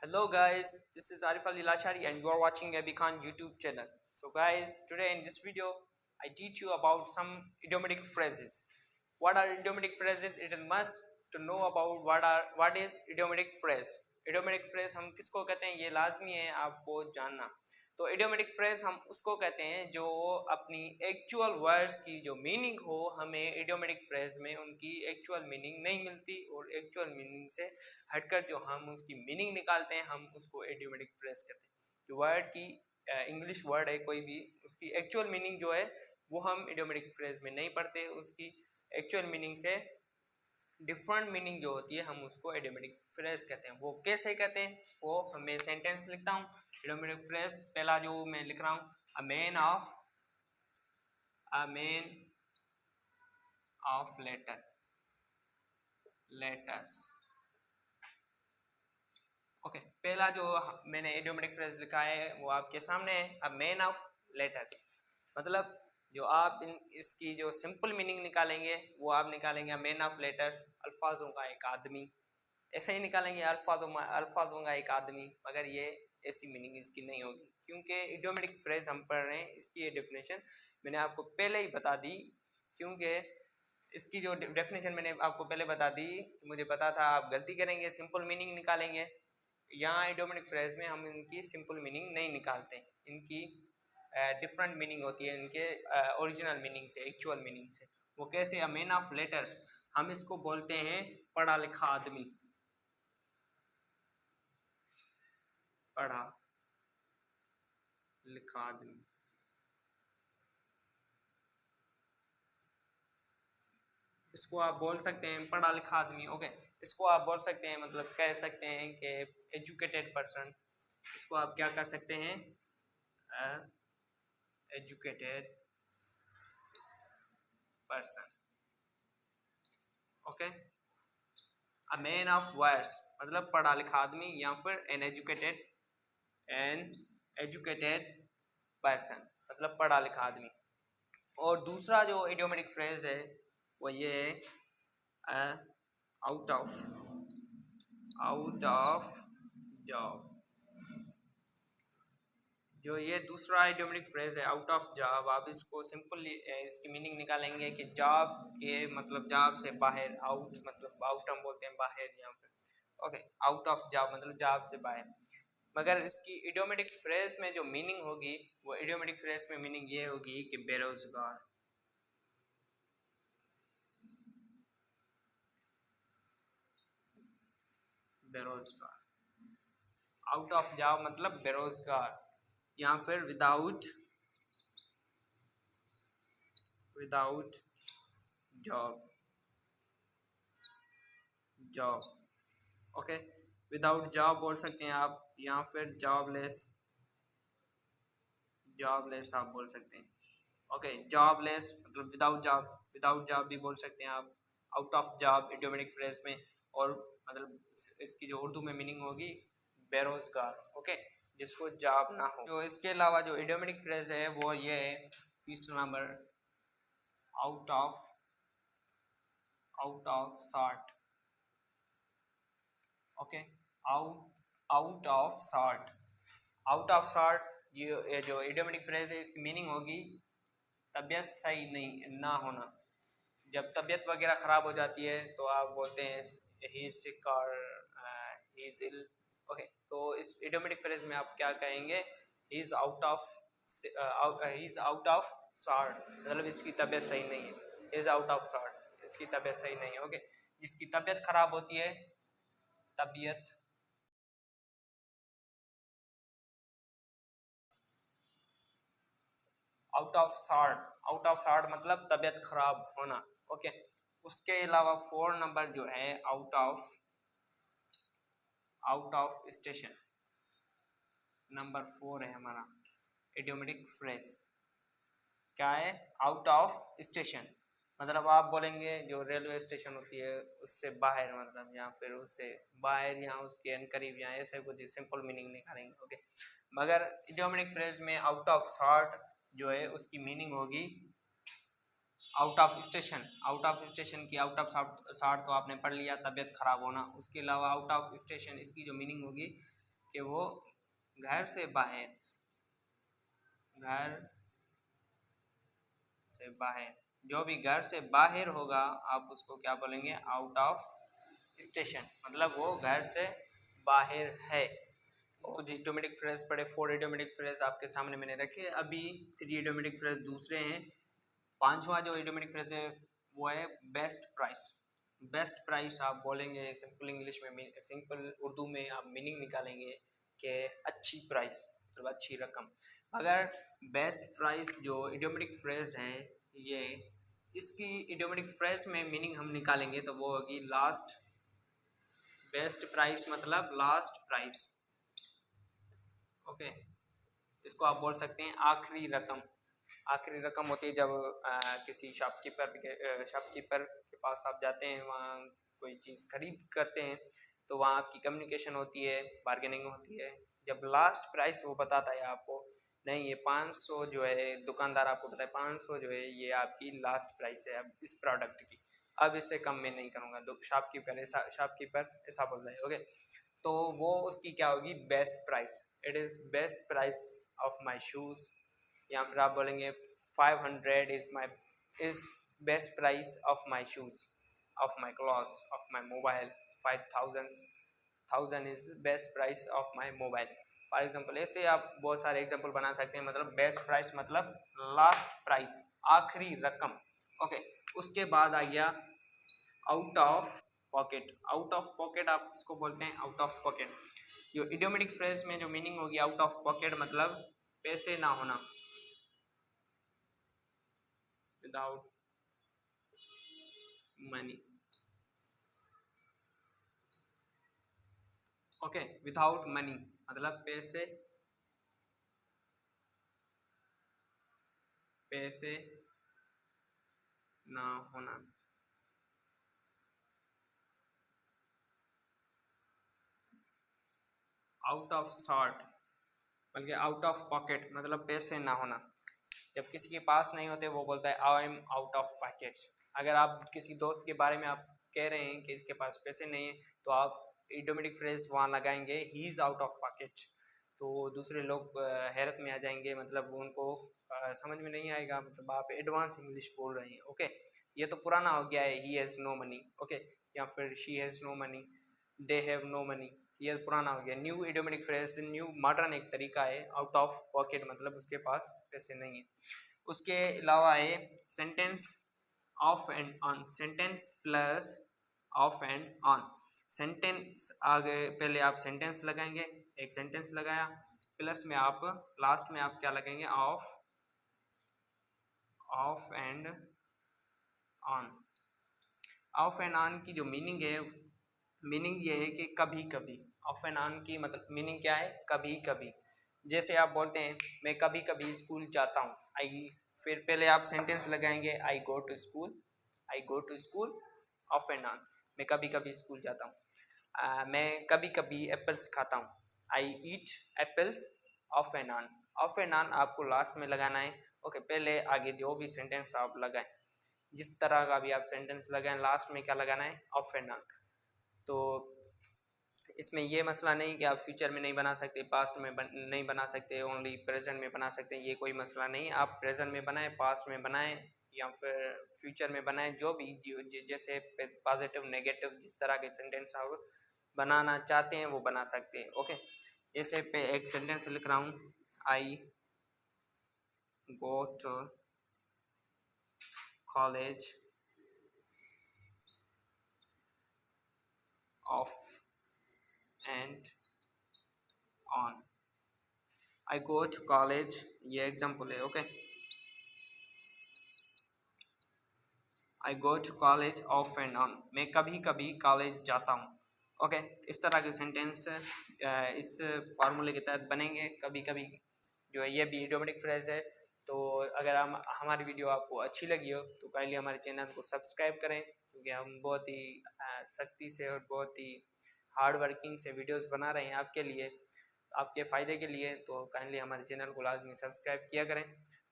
Hello guys, this is Arif Ali Lashari and you are watching Abhi Khan YouTube channel. So guys, today in this video, I teach you about some idiomatic phrases. What are idiomatic phrases? It is must to know about what is idiomatic phrase. Idiomatic phrase हम किसको कहते हैं ये लाजमी है आपको जानना. तो इडियोमेटिक फ्रेज हम उसको कहते हैं जो अपनी एक्चुअल वर्ड्स की जो मीनिंग हो हमें इडियोमेटिक फ्रेज में उनकी एक्चुअल मीनिंग नहीं मिलती और एक्चुअल मीनिंग से हटकर जो हम उसकी मीनिंग निकालते हैं हम उसको इडियोमेटिक फ्रेज कहते हैं. जो वर्ड की इंग्लिश वर्ड है कोई भी उसकी एक्चुअल मीनिंग जो है वो हम इडियोमेटिक फ्रेज में नहीं पढ़ते. उसकी एक्चुअल मीनिंग से डिफरेंट मीनिंग जो होती है हम उसको इडियोमेटिक फ्रेज कहते हैं. वो कैसे कहते हैं वो मैं सेंटेंस लिखता हूँ. इडियोमेटिक फ्रेज पहला जो मैं लिख रहा हूँ a man of letters. Okay, पहला जो मैंने इडियोमेटिक फ्रेज लिखा है वो आपके सामने है अ मैन ऑफ लेटर्स. मतलब जो आप इसकी जो सिंपल मीनिंग निकालेंगे वो आप निकालेंगे मैन ऑफ लेटर्स, अल्फाजों का एक आदमी. ऐसे ही निकालेंगे अल्फाजों का एक आदमी, मगर ये ऐसी मीनिंग इसकी नहीं होगी क्योंकि इडियोमेटिक फ्रेज हम पढ़ रहे हैं. इसकी ये डेफिनेशन मैंने आपको पहले ही बता दी क्योंकि इसकी जो डेफिनेशन मैंने आपको पहले बता दी मुझे पता था आप गलती करेंगे, सिंपल मीनिंग निकालेंगे. यहाँ इडियोमेटिक फ्रेज में हम इनकी सिंपल मीनिंग नहीं निकालते, इनकी डिफरेंट मीनिंग होती है इनके ओरिजिनल मीनिंग से, एक्चुअल मीनिंग से. वो कैसे? अ मैन ऑफ लेटर्स हम इसको बोलते हैं पढ़ा लिखा आदमी. पढ़ा लिखा आदमी. इसको आप बोल सकते हैं पढ़ा लिखा आदमी. ओके, इसको आप बोल सकते हैं मतलब कह सकते हैं कि एजुकेटेड पर्सन. इसको आप क्या कह सकते हैं? Educated person. Okay, a man of words मतलब पढ़ा लिखा आदमी या फिर एन एजुकेटेड पर्सन मतलब पढ़ा लिखा आदमी. और दूसरा जो इडियोमेटिक फ्रेज है वो ये है आउट ऑफ जॉब. जो ये दूसरा इडियोमेटिक फ्रेज है आउट ऑफ जॉब, आप इसको सिंपली इसकी मीनिंग निकालेंगे कि जॉब के मतलब जॉब से बाहर. आउट मतलब आउट हम बोलते हैं बाहर यहाँ पे. ओके, आउट ऑफ जॉब मतलब जॉब से बाहर. मगर इसकी इडियोमेटिक फ्रेज में जो मीनिंग होगी वो इडियोमेटिक फ्रेज में मीनिंग ये होगी कि बेरोजगार. आउट ऑफ जॉब मतलब बेरोजगार या फिर without job. Okay, without job बोल सकते हैं आप या फिर जॉबलेस आप बोल सकते हैं. ओके, जॉबलेस मतलब विदाउट जॉब भी बोल सकते हैं आप. Out of job idiomatic phrase में. और मतलब इसकी जो उर्दू में मीनिंग होगी बेरोजगार. ओके, जिसको जॉब ना हो. तो इसके अलावा जो इडियोमेटिक फ्रेज है वो ये है तीसरा number out of sort. Okay, out of sort ये जो इडियोमेटिक फ्रेज है इसकी मीनिंग होगी तबीयत सही नहीं ना होना. जब तबीयत वगैरह ख़राब हो जाती है तो आप बोलते हैं ही इज सिक और ही इज इल. ओके, तो इस इडियोमेटिक फ्रेज में आप क्या कहेंगे? He is out of sort मतलब इसकी तबीयत सही नहीं है. He is out of sort इसकी तबीयत सही नहीं है. ओके, जिसकी तबीयत खराब होती है तबीयत आउट ऑफ सॉर्ट मतलब तबीयत खराब होना. ओके, उसके अलावा 4 नंबर जो है आउट ऑफ स्टेशन. नंबर 4 है हमारा इडियोमेटिक फ्रेज. क्या है? आउट ऑफ स्टेशन मतलब आप बोलेंगे जो रेलवे स्टेशन होती है उससे बाहर मतलब या फिर उससे बाहर या उसके करीब या ऐसे कुछ सिंपल मीनिंग निकालेंगे. ओके, मगर इडियोमेटिक फ्रेज में आउट ऑफ सॉर्ट जो है उसकी मीनिंग होगी आउट ऑफ स्टेशन की. आउट ऑफ सॉर्ट तो आपने पढ़ लिया तबीयत खराब होना. उसके अलावा आउट ऑफ स्टेशन इसकी जो मीनिंग होगी कि वो घर से बाहर, घर से बाहर, जो भी घर से बाहर होगा आप उसको क्या बोलेंगे, आउट ऑफ स्टेशन, मतलब वो घर से बाहर है। कुछ इडियोमेटिक फ्रेज पढ़े, 4 इडियोमेटिक फ्रेज आपके सामने मैंने रखे, अभी 3 इडियोमेटिक फ्रेज दूसरे हैं। पांचवा जो इडियोमेटिक फ्रेज है वो है बेस्ट प्राइस। बेस्ट प्राइस आप बोलेंगे सिंपल इंग्लिश में, सिंपल उर्दू में आप मीनिंग निकालेंगे कि अच्छी प्राइस, मतलब अच्छी रकम। अगर बेस्ट प्राइस जो इडियोमेटिक फ्रेज है ये, इसकी इडियोमेटिक फ्रेज में मीनिंग हम निकालेंगे तो वो होगी लास्ट। बेस्ट प्राइस मतलब लास्ट प्राइस, ओके। इसको आप बोल सकते हैं आखिरी रकम। आखिरी रकम होती है जब किसी शॉपकीपर के पास आप जाते हैं, वहाँ कोई चीज़ खरीद करते हैं तो वहाँ आपकी कम्युनिकेशन होती है, बार्गेनिंग होती है। जब लास्ट प्राइस वो बताता है आपको, नहीं ये 500 जो है, दुकानदार आपको बताए 500 जो है ये आपकी लास्ट प्राइस है अब इस प्रोडक्ट की, अब इससे कम में नहीं करूँगा। शॉपकीपर ऐसा बोल रहा है, ओके। तो वो उसकी क्या होगी, best price. It is best price of my shoes, या फिर आप बोलेंगे 500 is best price of my shoes, of my clothes, of my mobile. 5000 is best price of my mobile, for example. ऐसे आप बहुत सारे एग्जाम्पल बना सकते हैं। मतलब बेस्ट प्राइस मतलब लास्ट प्राइस, आखिरी रकम, ओके। उसके बाद आ गया out of pocket. Out of pocket आप किसको बोलते हैं, आउट ऑफ पॉकेट। जो इडियोमेटिक फ्रेज में जो मीनिंग होगी आउट ऑफ पॉकेट मतलब पैसे ना होना, without money, okay. Without money मतलब पैसे ना होना। आउट ऑफ शॉर्ट बल्कि आउट ऑफ पॉकेट मतलब पैसे ना होना। जब किसी के पास नहीं होते वो बोलता है I am out of pockets. अगर आप किसी दोस्त के बारे में आप कह रहे हैं कि इसके पास पैसे नहीं है तो आप इडियोमेटिक फ्रेज वहाँ लगाएंगे he is out of pockets. तो दूसरे लोग हैरत में आ जाएंगे, मतलब उनको समझ में नहीं आएगा, मतलब आप एडवांस इंग्लिश बोल रहे हैं, ओके। ये तो पुराना हो गया है, he has no money, okay, या फिर she has no money, they have no money, ये पुराना हो गया। New idiomatic phrase, new modern एक तरीका है आउट ऑफ पॉकेट मतलब उसके पास पैसे नहीं है। उसके अलावा है sentence of and on, sentence plus of and on. Sentence आगे पहले आप सेंटेंस लगाएंगे, एक सेंटेंस लगाया, प्लस में आप लास्ट में आप क्या लगाएंगे, of and on. Off and on की जो मीनिंग है, मीनिंग ये है कि कभी कभी। ऑफ एंड ऑन की मतलब मीनिंग क्या है, कभी कभी। जैसे आप बोलते हैं मैं कभी कभी स्कूल जाता हूँ, आई, फिर पहले आप सेंटेंस लगाएंगे I go to school, I go to school, off and on, मैं कभी कभी स्कूल जाता हूँ। मैं कभी कभी एप्पल्स खाता हूँ, I eat apples, off and on. Off and on आपको लास्ट में लगाना है, ओके। पहले आगे जो भी सेंटेंस आप लगाएं, जिस तरह का भी आप सेंटेंस लगाएं, लास्ट में क्या लगाना है, ऑफ एंड ऑन। तो इसमें ये मसला नहीं कि आप फ्यूचर में नहीं बना सकते, पास्ट में नहीं बना सकते, ओनली प्रेजेंट में बना सकते हैं, ये कोई मसला नहीं। आप प्रेजेंट में बनाएं, पास्ट में बनाएं, या फिर फ्यूचर में बनाएं, जो भी जैसे पॉजिटिव नेगेटिव जिस तरह के सेंटेंस आप बनाना चाहते हैं वो बना सकते हैं, ओके। जैसे पे एक सेंटेंस लिख रहा हूँ, I go to college off and on, I go to college, ये एग्जाम्पल है, okay. I go to college off and on, मैं कभी कभी कॉलेज जाता हूँ, ओके। इस तरह के सेंटेंस इस फार्मूले के तहत बनेंगे। कभी कभी जो है ये भी इडियोमेटिक फ्रेज है। तो अगर हम हमारी वीडियो आपको अच्छी लगी हो तो काइंडली हमारे चैनल को सब्सक्राइब करें, क्योंकि हम बहुत ही सख्ती से और बहुत ही हार्ड वर्किंग से वीडियोस बना रहे हैं आपके लिए, आपके फ़ायदे के लिए। तो काइंडली हमारे चैनल को लाजमी सब्सक्राइब किया करें।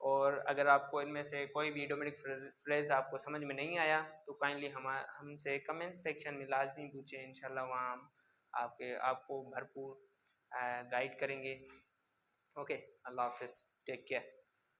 और अगर आपको इनमें से कोई भी इडियोमेटिक फ्रेज़ आपको समझ में नहीं आया तो काइंडली हमसे कमेंट सेक्शन में लाजमी पूछें, इंशाल्लाह वहाँ हम आपको भरपूर गाइड करेंगे। ओके, अल्लाह हाफिज़, टेक केयर।